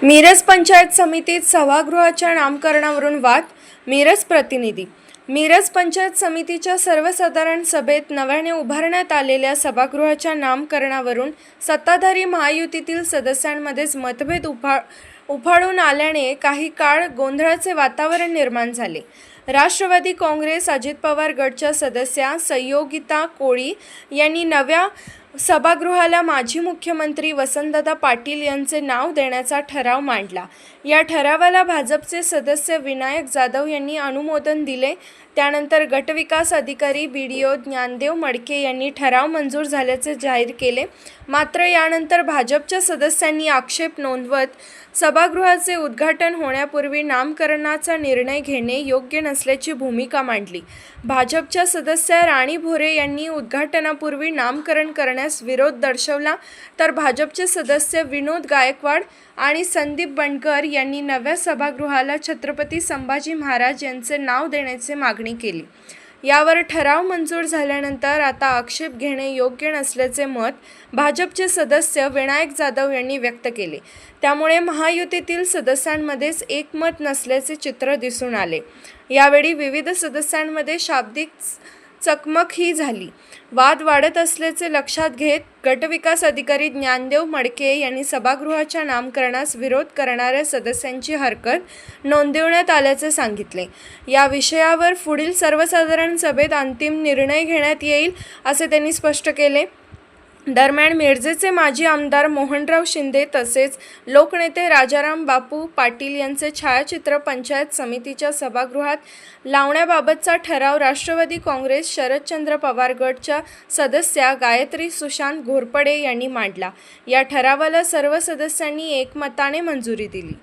मिरज पंचायत समितीत सभागृहाच्या नामकरणावरून वाद. मिरज प्रतिनिधी. मिरज पंचायत समितीच्या सर्वसाधारण सभेत नव्याने उभारण्यात आलेल्या सभागृहाच्या नामकरणावरून सत्ताधारी महायुतीतील सदस्यांमध्येच मतभेद उफाळून आल्याने काही काळ गोंधळाचे वातावरण निर्माण झाले. राष्ट्रवादी काँग्रेस अजित पवार गटच्या सदस्या संयोगिता कोळी यांनी नव्या सभागृहाला माजी मुख्यमंत्री वसंतदादा पाटील यांचे नाव देण्याचा ठराव मांडला. या ठरावाला भाजपचे सदस्य विनायक जाधव यांनी अनुमोदन दिले. त्यानंतर गटविकास अधिकारी BDO ज्ञानदेव मडके यांनी ठराव मंजूर झाल्याचे जाहीर केले. मात्र यानंतर भाजपच्या सदस्यांनी आक्षेप नोंदवत सभागृहाचे उद्घाटन होण्यापूर्वी नामकरणाचा निर्णय घेणे योग्य नसल्याची भूमिका मांडली. भाजपच्या सदस्या राणी भोरे यांनी उद्घाटनापूर्वी नामकरण करण्यास विरोध दर्शवला, तर भाजपचे सदस्य विनोद गायकवाड आणि संदीप बंडकर यांनी नव्या सभागृहाला छत्रपती संभाजी महाराज यांचे नाव देण्याची मागणी केली. यावर ठराव मंजूर झाल्यानंतर आता आक्षेप घेणे योग्य नसल्याचे मत भाजपचे सदस्य विनायक जाधव यांनी व्यक्त केले. त्यामुळे महायुतीतील सदस्यांमध्येच एकमत नसल्याचे चित्र दिसून आले. यावेळी विविध सदस्यांमध्ये शाब्दिक चकमकही झाली. वाद वाढत असल्याचे लक्षात घेत गटविकास अधिकारी ज्ञानदेव मडके यांनी सभागृहाच्या नामकरणास विरोध करणाऱ्या सदस्यांची हरकत नोंदवण्यात आल्याचे सांगितले. या विषयावर पुढील सर्वसाधारण सभेत अंतिम निर्णय घेण्यात येईल असे त्यांनी स्पष्ट केले. दरम्यान मिरजेचे माजी आमदार मोहनराव शिंदे तसेच लोकनेते राजाराम बापू पाटील यांचे छायाचित्र पंचायत समितीच्या सभागृहात लावण्याबाबतचा ठराव राष्ट्रवादी काँग्रेस शरदचंद्र पवार गटच्या सदस्या गायत्री सुशांत घोरपडे यांनी मांडला. या ठरावाला सर्व सदस्यांनी एकमताने मंजुरी दिली.